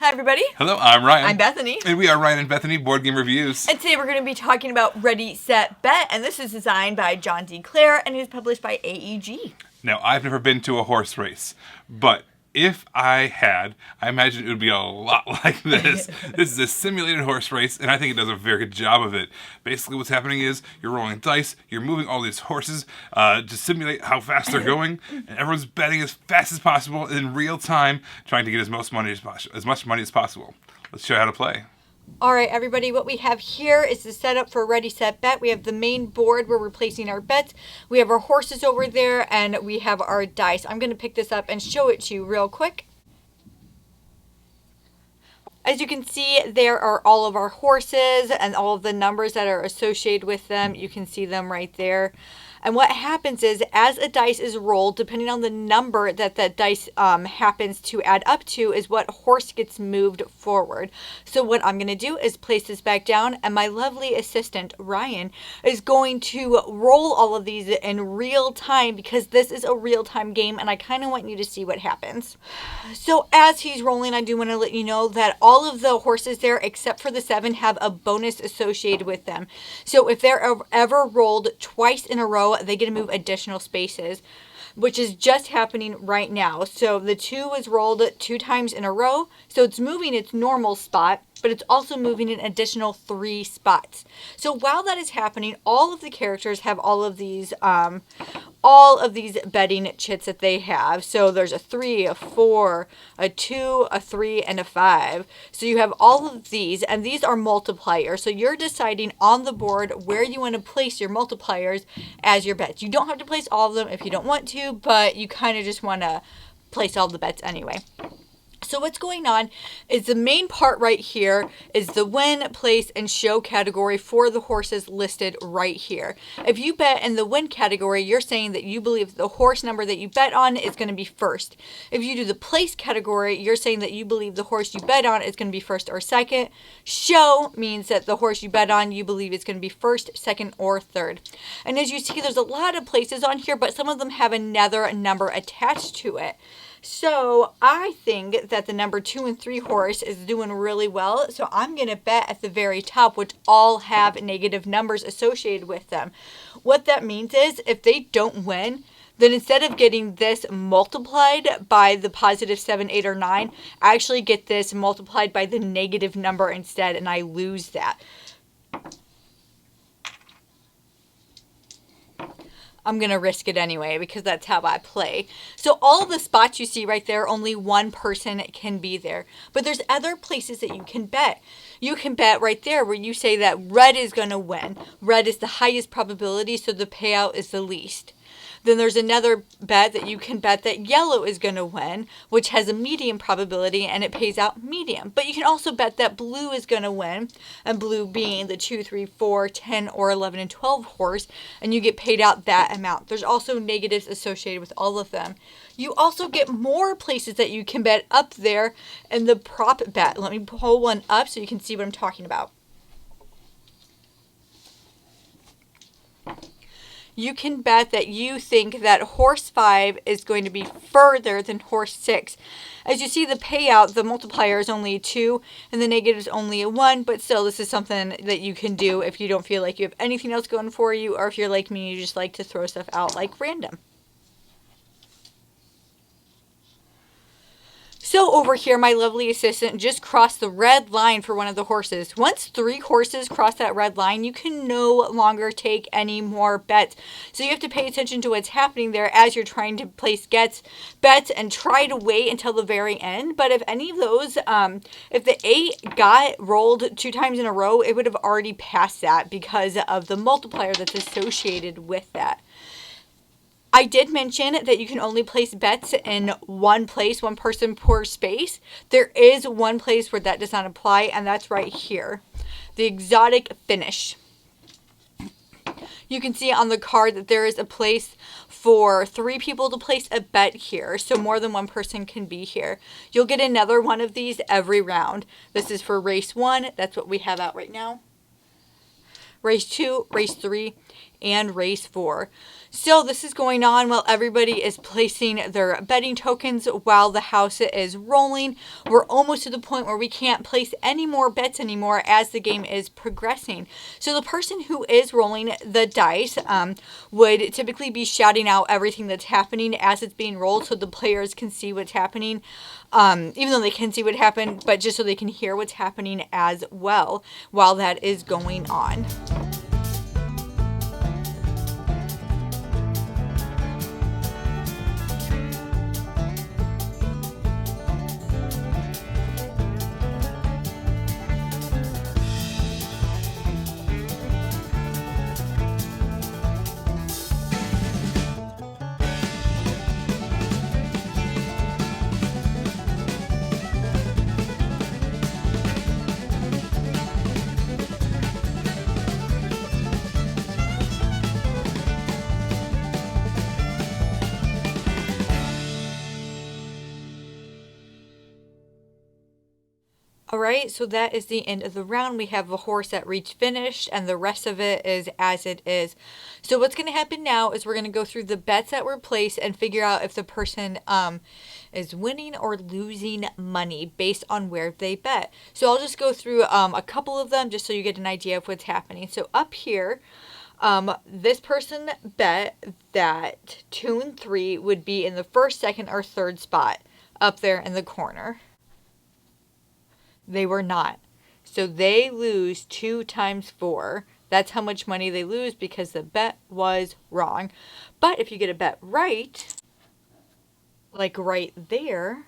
Hi everybody. Hello, I'm Ryan. I'm Bethany. And we are Ryan and Bethany Board Game Reviews. And today we're going to be talking about Ready, Set, Bet, and this is designed by John D. Clare and is published by AEG. Now, I've never been to a horse race, but if I had, I imagine it would be a lot like this. This is a simulated horse race, and I think it does a very good job of it. Basically, what's happening is you're rolling dice, you're moving all these horses to simulate how fast they're going, and everyone's betting as fast as possible in real time, trying to get as much money as possible. Let's show you how to play. All right, everybody, what we have here is the setup for Ready, Set, Bet. We have the main board where we're placing our bets. We have our horses over there, and we have our dice. I'm going to pick this up and show it to you real quick. As you can see, there are all of our horses and all of the numbers that are associated with them. You can see them right there. And what happens is, as a dice is rolled, depending on the number that that dice happens to add up to, is what horse gets moved forward. So what I'm going to do is place this back down, and my lovely assistant, Ryan, is going to roll all of these in real time, because this is a real-time game, and I kind of want you to see what happens. So as he's rolling, I do want to let you know that all of the horses there, except for the 7, have a bonus associated with them. So if they're ever rolled twice in a row, they get to move additional spaces, which is just happening right now. So the 2 was rolled 2 times in a row, so it's moving its normal spot, but it's also moving an additional 3 spots. So while that is happening, all of the characters have all of these betting chits that they have. So there's a 3, a 4, a 2, a 3, and a 5. So you have all of these, and these are multipliers. So you're deciding on the board where you want to place your multipliers as your bets. You don't have to place all of them if you don't want to, but you kind of just want to place all the bets anyway. So what's going on is the main part right here is the win, place, and show category for the horses listed right here. If you bet in the win category, you're saying that you believe the horse number that you bet on is going to be first. If you do the place category, you're saying that you believe the horse you bet on is going to be first or second. Show means that the horse you bet on, you believe is going to be first, second, or third. And as you see, there's a lot of places on here, but some of them have another number attached to it. So I think that the number 2 and 3 horse is doing really well. So I'm going to bet at the very top, which all have negative numbers associated with them. What that means is if they don't win, then instead of getting this multiplied by the positive 7, 8, or 9, I actually get this multiplied by the negative number instead, and I lose that. I'm going to risk it anyway because that's how I play. So all of the spots you see right there, only one person can be there. But there's other places that you can bet. You can bet right there where you say that red is going to win. Red is the highest probability, so the payout is the least. Then there's another bet that you can bet that yellow is going to win, which has a medium probability, and it pays out medium. But you can also bet that blue is going to win, and blue being the 2, 3, 4, 10, or 11, and 12 horse, and you get paid out that amount. There's also negatives associated with all of them. You also get more places that you can bet up there in the prop bet. Let me pull one up so you can see what I'm talking about. You can bet that you think that horse 5 is going to be further than horse 6. As you see, the payout, the multiplier is only a 2 and the negative is only a 1, but still this is something that you can do if you don't feel like you have anything else going for you, or if you're like me, you just like to throw stuff out like random. So over here, my lovely assistant just crossed the red line for one of the horses. Once 3 horses cross that red line, you can no longer take any more bets. So you have to pay attention to what's happening there as you're trying to place bets and try to wait until the very end. But if any of those, if the 8 got rolled 2 times in a row, it would have already passed that because of the multiplier that's associated with that. I did mention that you can only place bets in one place, one person per space. There is one place where that does not apply, and that's right here. The exotic finish. You can see on the card that there is a place for 3 people to place a bet here, so more than one person can be here. You'll get another one of these every round. This is for race 1. That's what we have out right now. Race 2, race 3, and race 4. So this is going on while everybody is placing their betting tokens while the house is rolling. We're almost to the point where we can't place any more bets anymore as the game is progressing. So the person who is rolling the dice would typically be shouting out everything that's happening as it's being rolled so the players can see what's happening. Even though they can see what happened, but just so they can hear what's happening as well while that is going on. All right, so that is the end of the round. We have a horse that reached finished, and the rest of it is as it is. So what's going to happen now is we're going to go through the bets that were placed and figure out if the person is winning or losing money based on where they bet. So I'll just go through a couple of them just so you get an idea of what's happening. So up here, this person bet that 2 and 3 would be in the first, second, or third spot up there in the corner. They were not. So they lose 2 times 4. That's how much money they lose because the bet was wrong. But if you get a bet right, like right there,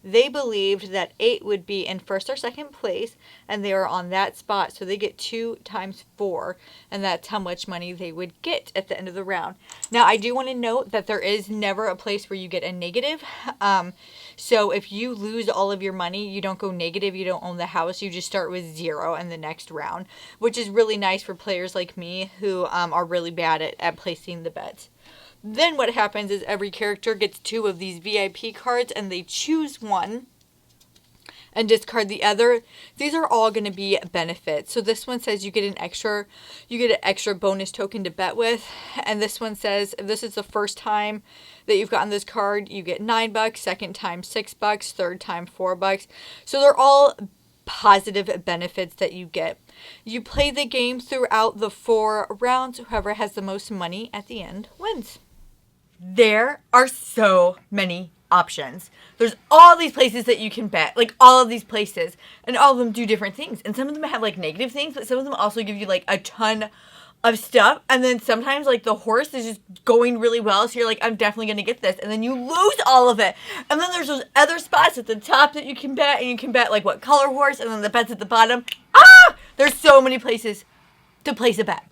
they believed that 8 would be in first or second place, and they are on that spot. So they get 2 times 4, and that's how much money they would get at the end of the round. Now, I do want to note that there is never a place where you get a negative. So if you lose all of your money, you don't go negative, you don't own the house, you just start with 0 in the next round, which is really nice for players like me who are really bad at placing the bets. Then what happens is every character gets 2 of these VIP cards, and they choose one and discard the other. These are all going to be benefits. So this one says you get an extra bonus token to bet with, and this one says if this is the first time that you've gotten this card, you get $9, second time $6, third time $4. So they're all positive benefits that you get. You play the game throughout the 4 rounds. Whoever has the most money at the end wins. There are so many options. There's all these places that you can bet, like all of these places, and all of them do different things. And some of them have like negative things, but some of them also give you like a ton of stuff. And then sometimes like the horse is just going really well, so you're like, I'm definitely going to get this. And then you lose all of it. And then there's those other spots at the top that you can bet, and you can bet like what color horse, and then the bets at the bottom. There's so many places to place a bet.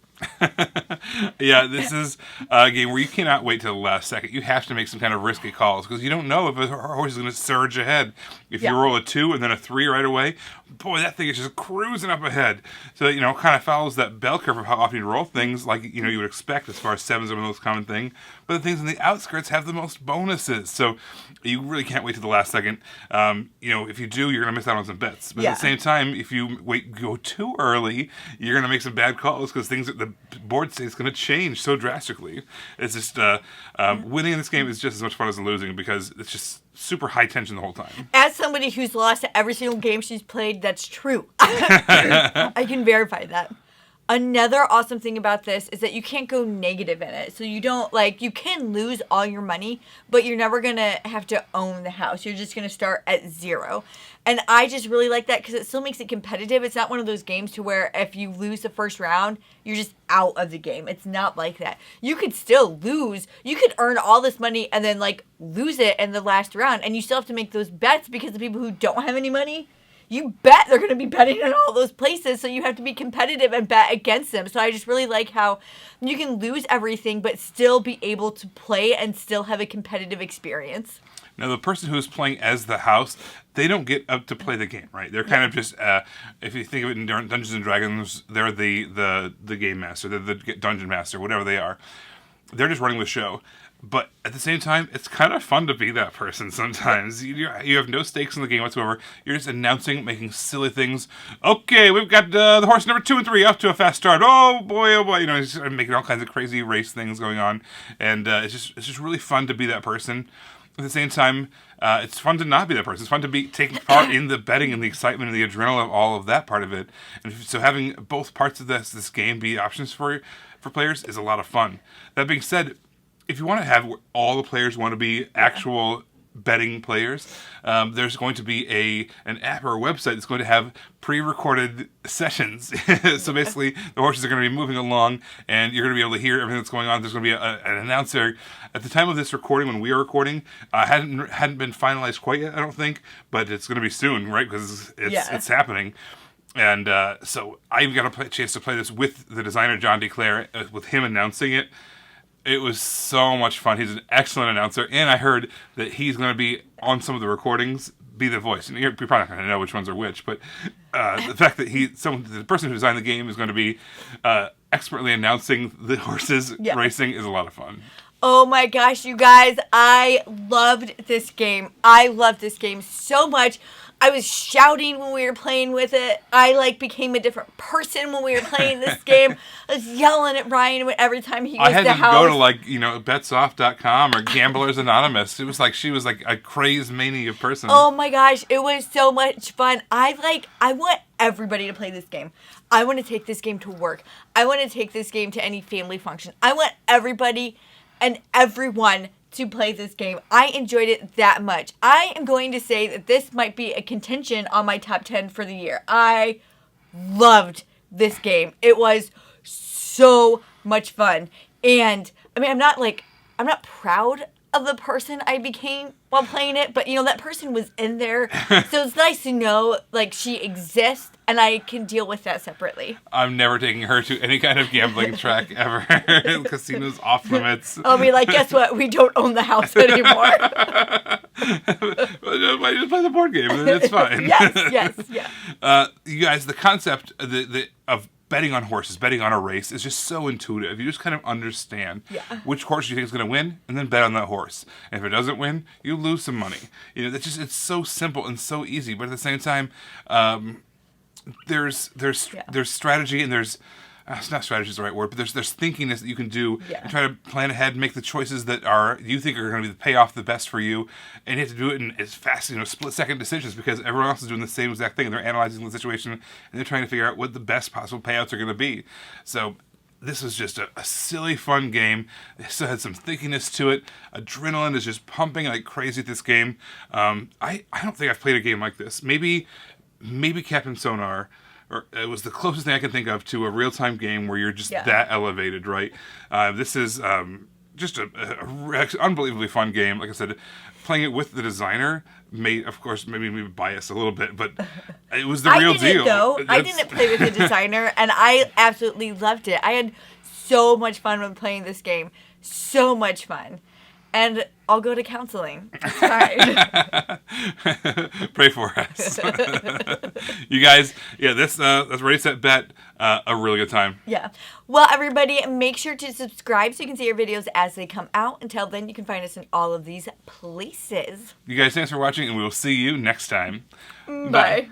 Yeah, this is a game where you cannot wait till the last second. You have to make some kind of risky calls because you don't know if a horse is going to surge ahead. If you roll a 2 and then a 3 right away, boy, that thing is just cruising up ahead. So, kind of follows that bell curve of how often you roll things like, you would expect as far as 7's are the most common thing. But the things in the outskirts have the most bonuses. So you really can't wait till the last second. If you do, you're going to miss out on some bets. But at the same time, if you go too early, you're going to make some bad calls because the board state is going to change so drastically. It's just winning in this game is just as much fun as losing because it's just super high tension the whole time. As somebody who's lost at every single game she's played, that's true. I can verify that. Another awesome thing about this is that you can't go negative in it. So you don't, you can lose all your money, but you're never going to have to own the house. You're just going to start at 0. And I just really like that because it still makes it competitive. It's not one of those games to where if you lose the first round, you're just out of the game. It's not like that. You could still lose. You could earn all this money and then, lose it in the last round. And you still have to make those bets because the people who don't have any money, you bet they're going to be betting in all those places, so you have to be competitive and bet against them. So I just really like how you can lose everything but still be able to play and still have a competitive experience. Now, the person who is playing as the house, they don't get up to play the game, right? They're kind of just, if you think of it in Dungeons & Dragons, they're the game master, they're the dungeon master, whatever they are. They're just running the show. But at the same time, it's kind of fun to be that person sometimes. You have no stakes in the game whatsoever. You're just announcing, making silly things. Okay, we've got the horse number 2 and 3 off to a fast start. Oh boy, oh boy. Just making all kinds of crazy race things going on. And it's just really fun to be that person. At the same time, it's fun to not be that person. It's fun to be taking part in the betting and the excitement and the adrenaline of all of that part of it. And so having both parts of this game be options for players is a lot of fun. That being said, if you want to have all the players want to be actual betting players, there's going to be an app or a website that's going to have pre-recorded sessions. So basically, the horses are going to be moving along, and you're going to be able to hear everything that's going on. There's going to be an announcer. At the time of this recording, when we are recording, hadn't been finalized quite yet, I don't think, but it's going to be soon, right? Because it's happening. And so I got a chance to play this with the designer, John DeClaire, with him announcing it. It was so much fun. He's an excellent announcer, and I heard that he's going to be on some of the recordings, be the voice. And you're probably not going to know which ones are which, but the fact that the person who designed the game is going to be expertly announcing the horses racing is a lot of fun. Oh my gosh, you guys, I loved this game. I loved this game so much. I was shouting when we were playing with it. I became a different person when we were playing this game. I was yelling at Ryan every time he was I had the to house. go to betsoft.com or Gamblers Anonymous. It was like she was like a crazed mania person. Oh my gosh, it was so much fun. I want everybody to play this game. I want to take this game to work. I want to take this game to any family function. I want everybody and everyone to play this game. I enjoyed it that much. I am going to say that this might be a contention on my top 10 for the year. I loved this game. It was so much fun. And I mean, I'm not proud of the person I became while playing it, but that person was in there. So it's nice to know she exists and I can deal with that separately. I'm never taking her to any kind of gambling track ever. Casino's off limits. I'll be like, guess what? We don't own the house anymore. Why just play the board game? It's fine. Yes. You guys, the concept of betting on horses, betting on a race is just so intuitive. You just kind of understand which horse you think is going to win, and then bet on that horse. And if it doesn't win, you lose some money. It's so simple and so easy. But at the same time, there's strategy and there's it's not strategy is the right word, but there's thinkingness that you can do and try to plan ahead and make the choices that you think are going to be the payoff the best for you, and you have to do it in as fast, split-second decisions because everyone else is doing the same exact thing and they're analyzing the situation and they're trying to figure out what the best possible payouts are going to be. So this was just a silly, fun game. It still had some thinkiness to it. Adrenaline is just pumping like crazy at this game. I don't think I've played a game like this. Maybe Captain Sonar. Or it was the closest thing I can think of to a real-time game where you're just that elevated, right? This is just an unbelievably fun game. Like I said, playing it with the designer made me biased a little bit, but it was the real deal. I didn't play with the designer, and I absolutely loved it. I had so much fun when playing this game. So much fun. And I'll go to counseling. It's fine. Pray for us. You guys, that's Ready, Set, Bet, a really good time. Yeah. Well, everybody, make sure to subscribe so you can see our videos as they come out. Until then, you can find us in all of these places. You guys, thanks for watching, and we will see you next time. Bye.